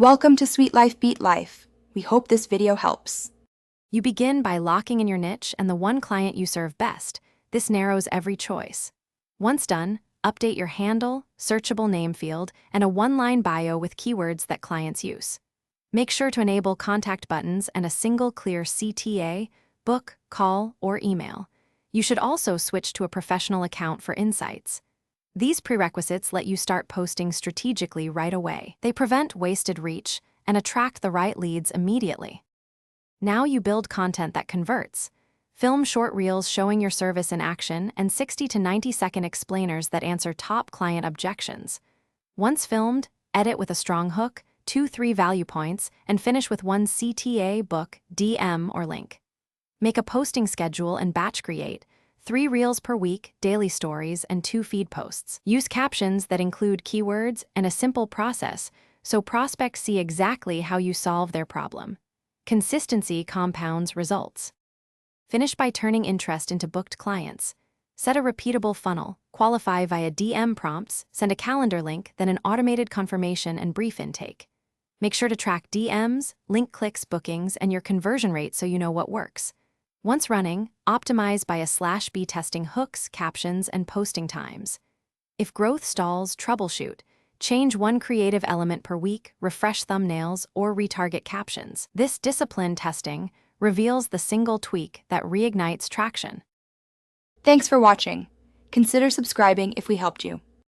Welcome to Sweet Life Beat Life. We hope this video helps. You begin by locking in your niche and the one client you serve best. This narrows every choice. Once done, update your handle, searchable name field, and a one-line bio with keywords that clients use. Make sure to enable contact buttons and a single clear CTA, book, call, or email. You should also switch to a professional account for insights. These prerequisites let you start posting strategically right away. They prevent wasted reach and attract the right leads immediately. Now you build content that converts. Film short reels showing your service in action and 60 to 90-second explainers that answer top client objections. Once filmed, edit with a strong hook, 2-3 value points, and finish with one CTA, book, DM, or link. Make a posting schedule and batch create. 3 reels per week, daily stories, and 2 feed posts. Use captions that include keywords and a simple process so prospects see exactly how you solve their problem. Consistency compounds results. Finish by turning interest into booked clients. Set a repeatable funnel, qualify via DM prompts, send a calendar link, then an automated confirmation and brief intake. Make sure to track DMs, link clicks, bookings, and your conversion rate so you know what works. Once running, optimize by /B testing hooks, captions, and posting times. If growth stalls, troubleshoot. Change one creative element per week, refresh thumbnails, or retarget captions. This disciplined testing reveals the single tweak that reignites traction. Thanks for watching. Consider subscribing if we helped you.